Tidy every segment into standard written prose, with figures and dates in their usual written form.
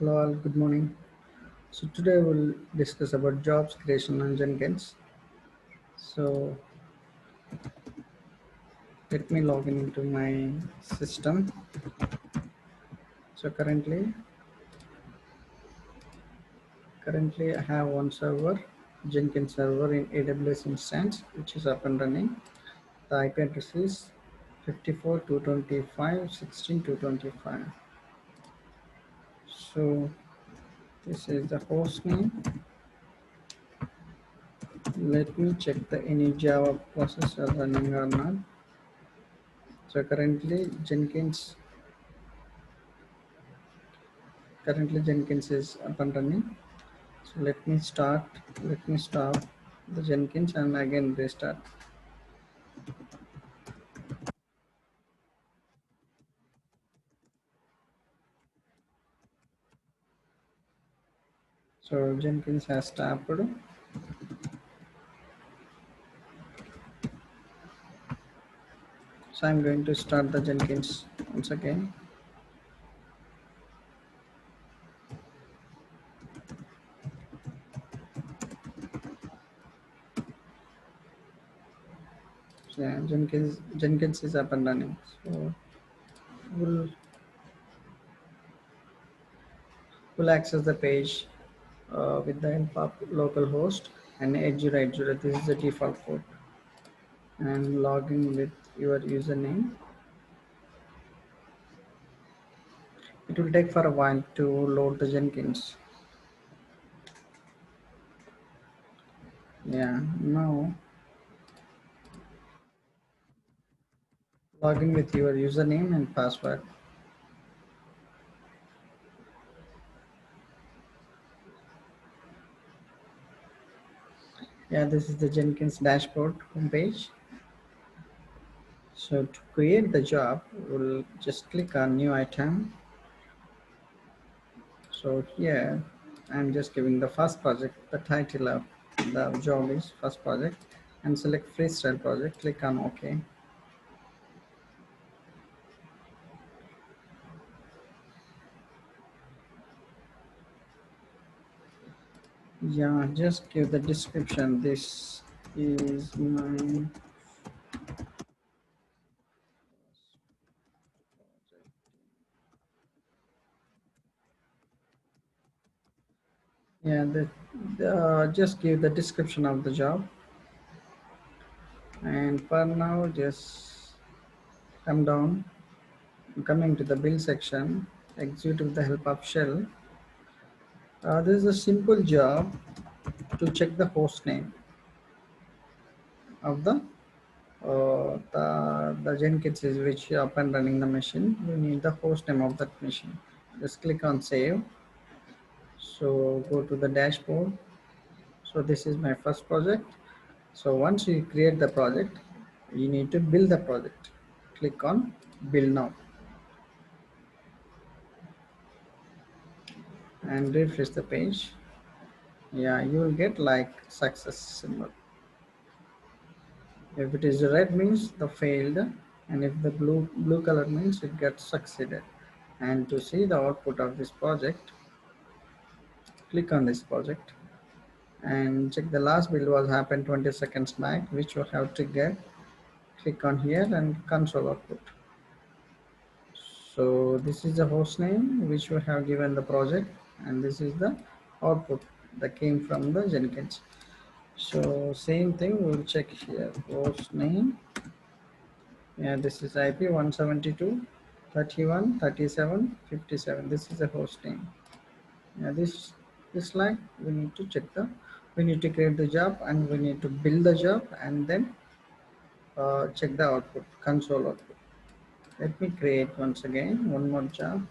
Hello all, good morning. So today we'll discuss about jobs creation on Jenkins. So let me log in into my system. So currently I have one server, Jenkins server in AWS instance, which is up and running. The IP address is 54.225.16.225. So this is the host name. Let me check the any Java process are running or not. So currently Jenkins is up and running. So let me stop the Jenkins and again restart. So Jenkins has stopped. So I'm going to start the Jenkins once again. So yeah, Jenkins is up and running. So we'll we'll access the page with the help of localhost and 8080. This is the default port. And log in with your username. It will take for a while to load the Jenkins. Yeah, now log in with your username and password. Yeah, this is the Jenkins dashboard homepage. So to create the job, we'll just click on new item. So here I'm just giving the first project, the title of the job is first project, and select freestyle project, click on OK. Yeah, just give the description. This is my yeah, just give the description of the job. And for now, just come down. Coming to the build section, execute with the help of shell. This is a simple job to check the host name of the Jenkins is which up and running the machine. You need the host name of that machine. Just click on save. So go to the dashboard. So this is my first project. So once you create the project, you need to build the project. Click on build now and refresh the page. Yeah, you will get like success symbol. If it is red means the failed, and if the blue color means it gets succeeded. And to see the output of this project, click on this project and check the last build was happened 20 seconds back, which you have triggered. Click on here and console output. So this is the host name which we have given the project, and this is the output that came from the Jenkins. So same thing, we'll check here host name. Yeah, this is IP 172.31.37.57. This is the host name. Yeah, this line we need to check we need to create the job and we need to build the job and then check the output, console output. Let me create once again one more job.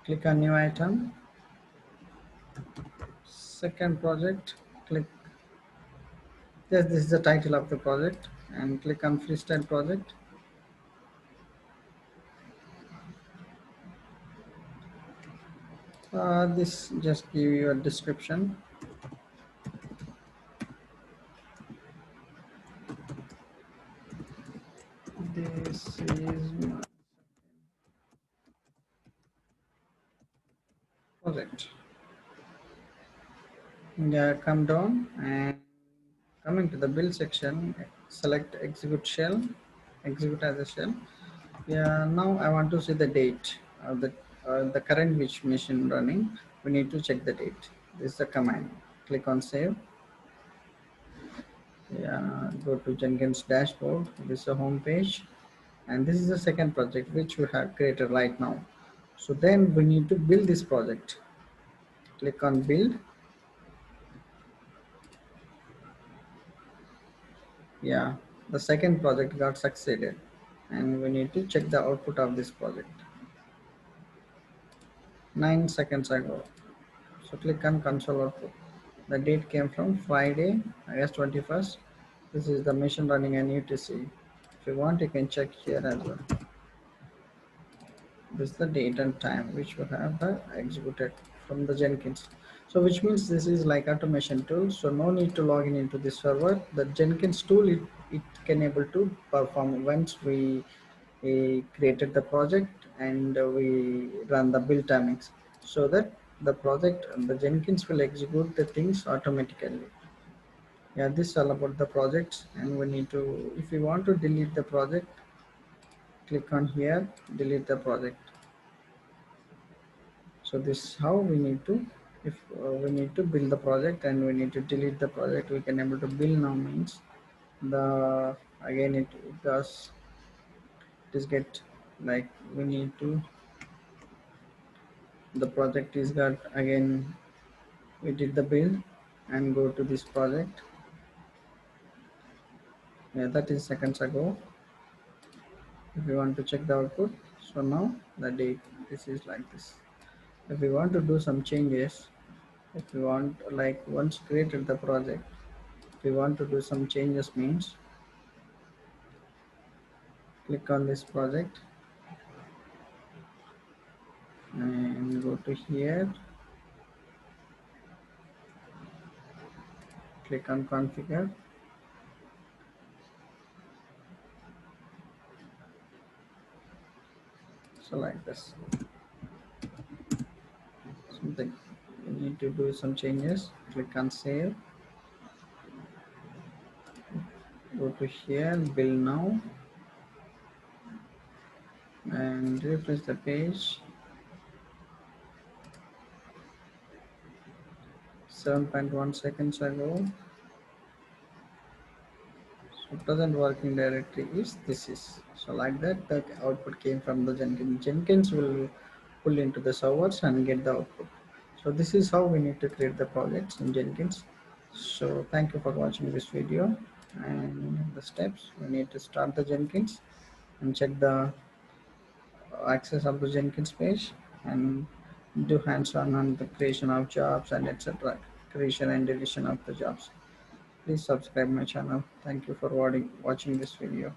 Click on new item, second project, click, yes, this is the title of the project, and click on freestyle project. This just give you a description. This is project. Yeah, come down and coming to the build section, select execute shell, execute as a shell. Yeah, now I want to see the date of the current which machine running. We need to check the date. This is the command. Click on save. Yeah, go to Jenkins dashboard. This is a home page, and this is the second project which we have created right now. So then we need to build this project. Click on build. Yeah, the second project got succeeded, and we need to check the output of this project. 9 seconds ago. So click on console output. The date came from Friday, August 21st. This is the machine running on UTC. If you want, you can check here as well. This is the date and time which we have executed from the Jenkins. So which means this is like automation tool. So no need to log in into this server. The Jenkins tool, it can able to perform once we created the project and we run the build timings, so that the project, the Jenkins will execute the things automatically. Yeah, this is all about the projects, and we need to, if we want to delete the project, click on here, delete the project. So this is how we need to, if we need to build the project and we need to delete the project, we can able to build now means the, again it does, it is get like we need to, the project is got again, we did the build and go to this project. Yeah, that is seconds ago. If you want to check the output, so now the date, this is like this. If we want to do some changes, if we want, like once created the project, if we want to do some changes means, click on this project and go to here, click on configure. So like this, something we need to do some changes, click on save, go to here, build now, and refresh the page. 7.1 seconds ago. So present working directory is this is. So like that, the output came from the Jenkins. Jenkins will pull into the servers and get the output. So this is how we need to create the projects in Jenkins. So thank you for watching this video, and the steps. We need to start the Jenkins and check the access of the Jenkins page and do hands-on on the creation of jobs and etc. Creation and deletion of the jobs. Please subscribe my channel. Thank you for watching this video.